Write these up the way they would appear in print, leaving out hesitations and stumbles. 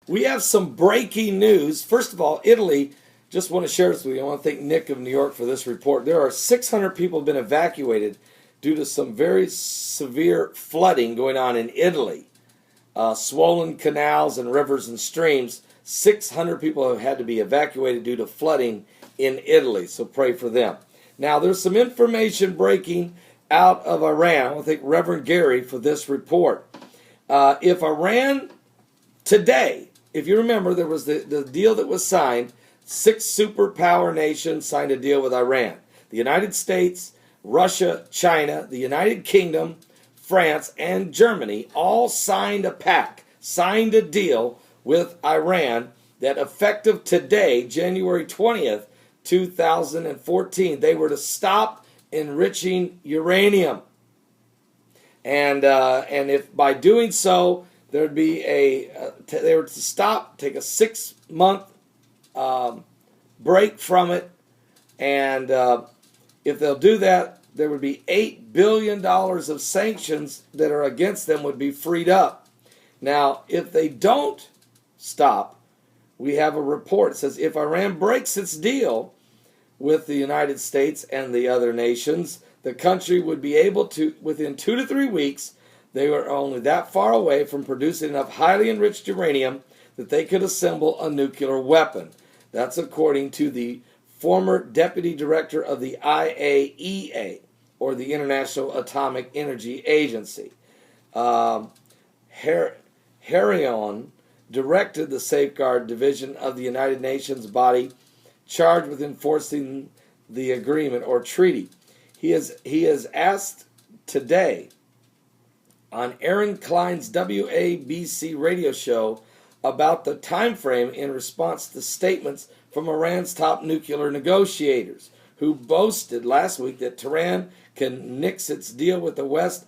We have some breaking news. First of all, Italy, just want to share this with you. I want to thank Nick of New York for this report. There are 600 people have been evacuated due to some very severe flooding going on in Italy. Swollen canals and rivers and streams. 600 people have had to be evacuated due to flooding in Italy, so pray for them. Now, there's some information breaking out of Iran. I want to thank Reverend Gary for this report. If Iran today, if you remember, there was the deal that was signed. 6 superpower nations signed a deal with Iran. The United States, Russia, China, the United Kingdom, France, and Germany all signed a pact, signed a deal with Iran that effective today, January 20th, 2014, they were to stop enriching uranium. And if by doing so, there'd be they were to stop, take a 6-month break from it, and if they'll do that, there would be $8 billion of sanctions that are against them would be freed up. Now, if they don't stop, we have a report that says if Iran breaks its deal with the United States and the other nations, the country would be able to, within 2 to 3 weeks, they were only that far away from producing enough highly enriched uranium that they could assemble a nuclear weapon. That's according to the former deputy director of the IAEA, or the International Atomic Energy Agency. Harion directed the Safeguard Division of the United Nations body charged with enforcing the agreement or treaty. He has asked today on Aaron Klein's WABC radio show about the time frame in response to statements from Iran's top nuclear negotiators, who boasted last week that Tehran can nix its deal with the West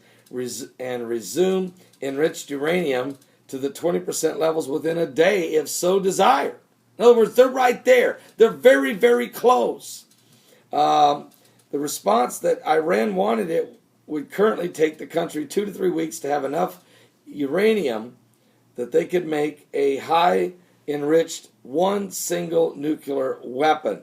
and resume enriched uranium to the 20% levels within a day if so desired. In other words, they're right there. They're very, very close. The response that Iran wanted it would currently take the country 2 to 3 weeks to have enough uranium that they could make a high enriched one single nuclear weapon.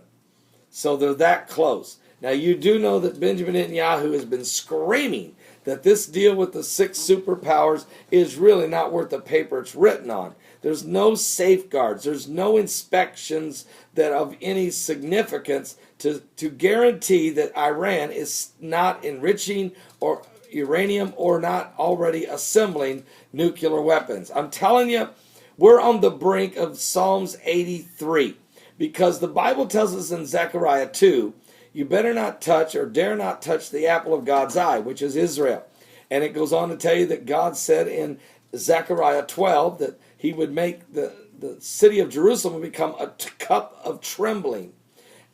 So they're that close. Now, you do know that Benjamin Netanyahu has been screaming that this deal with the 6 superpowers is really not worth the paper it's written on. There's no safeguards. There's no inspections that of any significance to guarantee that Iran is not enriching or uranium or not already assembling nuclear weapons. I'm telling you, we're on the brink of Psalms 83, because the Bible tells us in Zechariah 2, you better not touch or dare not touch the apple of God's eye, which is Israel. And it goes on to tell you that God said in Zechariah 12 that he would make the city of Jerusalem become a cup of trembling,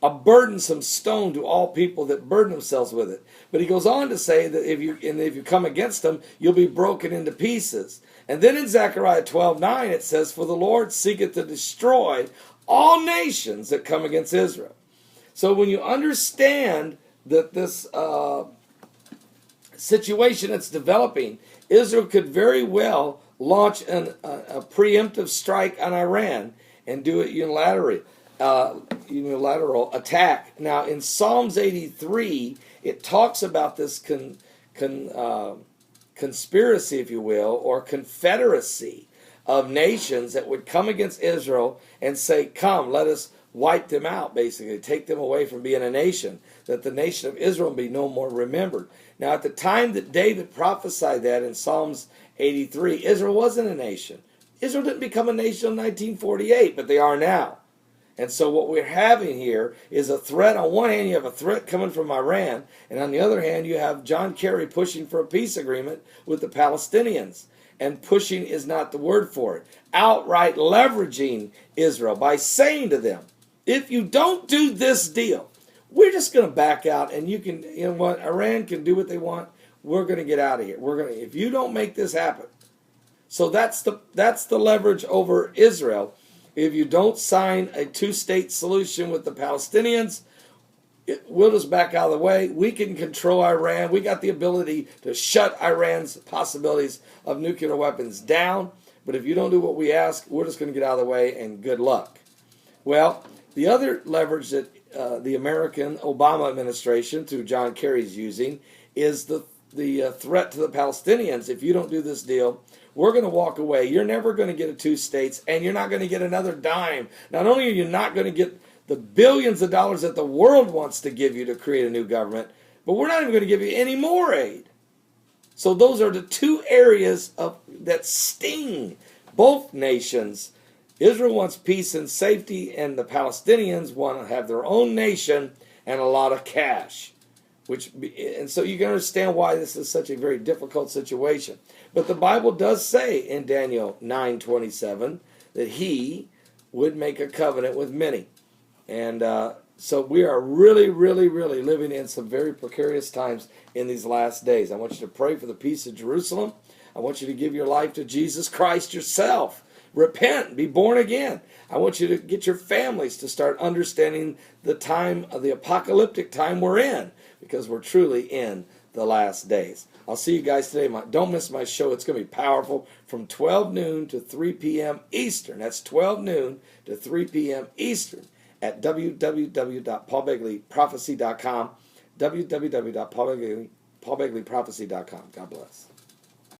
a burdensome stone to all people that burden themselves with it. But he goes on to say that if you come against them, you'll be broken into pieces. And then in Zechariah 12:9 it says, for the Lord seeketh to destroy all nations that come against Israel. So when you understand that this situation that's developing, Israel could very well launch a preemptive strike on Iran and do it unilateral attack. Now, in Psalms 83, it talks about this conspiracy, if you will, or confederacy of nations that would come against Israel and say, come, let us wipe them out, basically, take them away from being a nation, that the nation of Israel be no more remembered. Now, at the time that David prophesied that in Psalms 83, Israel wasn't a nation. Israel didn't become a nation in 1948, but they are now. And so what we're having here is a threat. On one hand, you have a threat coming from Iran, and on the other hand, you have John Kerry pushing for a peace agreement with the Palestinians. And pushing is not the word for it. Outright leveraging Israel by saying to them, if you don't do this deal, we're just going to back out, and you know what, Iran can do what they want. We're going to get out of here. If you don't make this happen. So that's the leverage over Israel. If you don't sign a 2-state solution with the Palestinians, we'll just back out of the way. We can control Iran. We got the ability to shut Iran's possibilities of nuclear weapons down. but if you don't do what we ask, we're just going to get out of the way and good luck. Well, the other leverage that the American Obama administration, through John Kerry, is using is the threat to the Palestinians. If you don't do this deal, we're going to walk away. You're never going to get a two states, and you're not going to get another dime. Not only are you not going to get the billions of dollars that the world wants to give you to create a new government, but we're not even going to give you any more aid. So those are the two areas that sting both nations. Israel wants peace and safety, and the Palestinians want to have their own nation and a lot of cash. And so you can understand why this is such a very difficult situation. But the Bible does say in Daniel 9:27 that he would make a covenant with many. And so we are really, really, really living in some very precarious times in these last days. I want you to pray for the peace of Jerusalem. I want you to give your life to Jesus Christ yourself. Repent, be born again. I want you to get your families to start understanding the time of the apocalyptic time we're in, because we're truly in the last days. I'll see you guys today. Don't miss my show. It's going to be powerful from 12 noon to 3 p.m. Eastern. That's 12 noon to 3 p.m. Eastern at www.paulbegleyprophecy.com, www.paulbegleyprophecy.com. God bless.